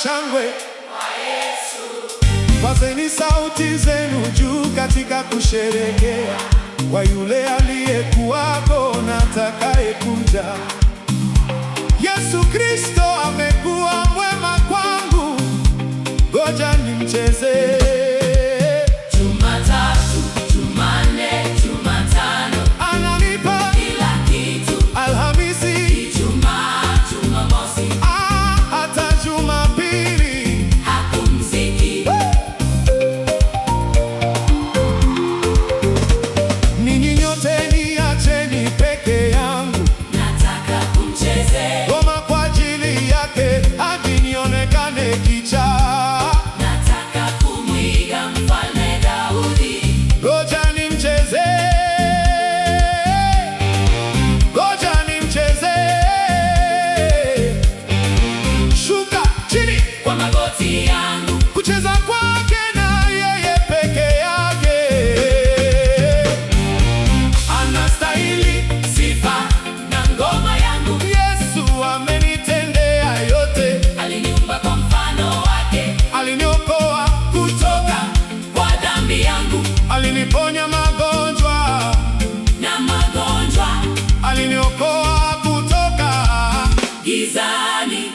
shangwe kwa Yesu. Pazeni sauti zenu juu katika kusherehekea kwa yule aliyekuwako na atakayekuja. Yesu Kristo amekuwa mwema kwangu, ngoja nimcheze. Jumatatu, Jumanne, Jumatano, Ananipa kila kitu. Alhamisi, Ijumaa, Jumamosi, hata Jumapili hapumziki. Ninyi nyote niacheni peke yangu, Nataka kumcheze. ngoma kwa ajili yake hadi nionekane kichaa. Nataka kumwiga Mfalme Daudi. Ngoja nimcheze, ngoja nimcheze. Shuka chini Kwa magoti yangu, kucheza kwake na yeye peke yake. Anastahili sifa na ngoma yangu. Yesu, amenitendea yote, Aliniumba kwa mfano wake, aliniokoa kutoka, kwa dhambi yangu aliniponya magonjwa, na magonjwa aliniokoa kutoka gizani.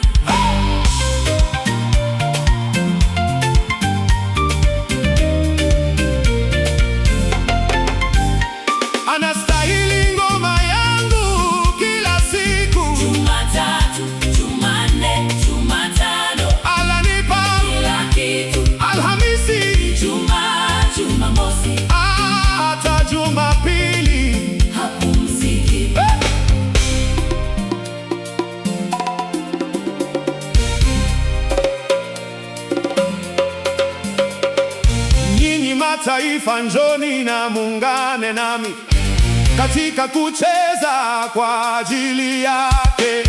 Anastahili ngoma yangu kila siku. Jumatatu, Jumanne, Jumatano, Ananipa kila kitu. Alhamisi, Ijumaa, Jumamosi, hata Jumapili hapumziki. Nyinyi mataifa, njoni na muungane nami katika kucheza kwa ajili yake.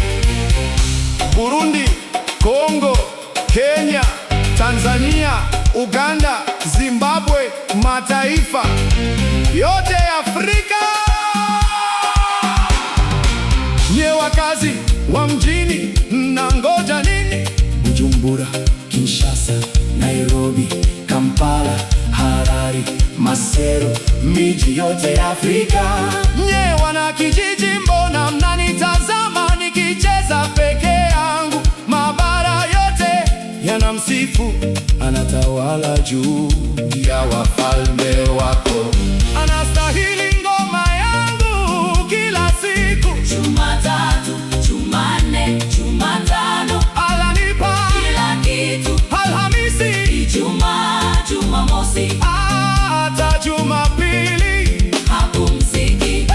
Burundi, Kongo, Kenya, Tanzania, Uganda, Zimbabwe, mataifa yote ya Afrika. Nye wakazi wa mjini, mnangoja nini? Bujumbura, Kinshasa, Nairobi, Kampala, Harare, Maseru, miji yote ya Afrika. Nye wana kijiji, mbona mnanitazama nikicheza peke yangu? Mabara yote yanamsifu, Anatawala juu ya wafalme wako. anastahili ngoma yangu kila siku. Jumatatu, Jumanne, Jumatano, Ananipa kila kitu. Alhamisi, Ijumaa, Jumamosi, hata Jumapili hapumziki.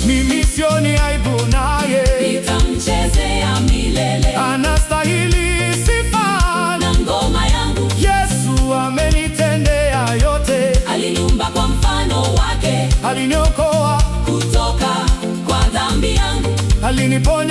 mimi sioni aibu naye. Nitamchezea milele Anastahili sifa, na ngoma yangu. Yesu amenitendea yote, Aliniumba kwa mfano wake, aliniokoa, kutoka kwa dhambi yangu aliniponya